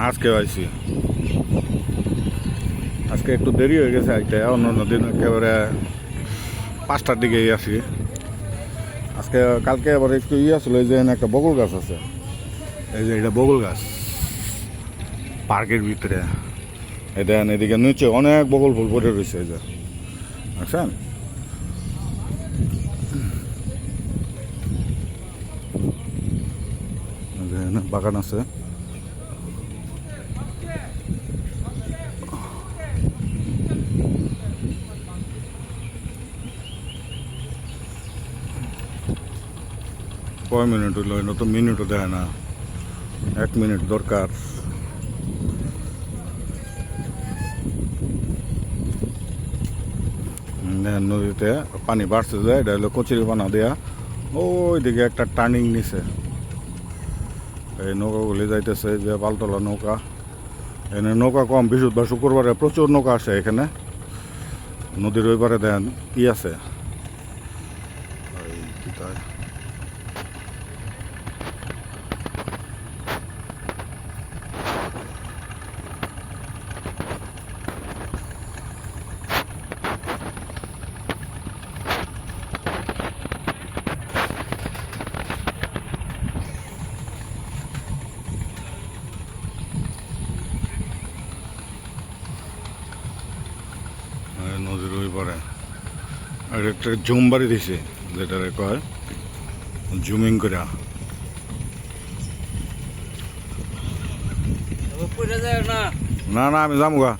আজকে আইছি। আজকে একটু দেরি হয়ে গেছে আইতে, অন্য দিন একেবারে 5টার দিকেই আসি। আজকে কালকে আবার একটু আসলো, এই যে একটা বকুল গাছ আছে, এই যে এটা বকুল গাছ পার্কের ভিতরে। এটা এদিকে নিচে অনেক বকুল ফুল পড়ে রয়েছে, এই যে বুঝছেন। বাগান আছে। কয় মিনিট হইল? এটা তো মিনিটও দেয় না, 1 মিনিট দরকার। নদীতে পানি বাড়ছে যায়, এটা হলো কচুরি পানা দেয়া। ওইদিকে একটা টার্নিং নিছে, এই নৌকাগুলি যাইতেছে, যে পালতলা নৌকা। এখানে নৌকা কম, বৃহস্পতিবার শুক্রবারে প্রচুর নৌকা আসে এখানে। নদীর ওই পারে দেন কি আছে, নদীর ওই পারে। আর একটা জুম বাড়ি দিছে, যেটা কয় জুমিং করে। না না, আমি যাবো গা।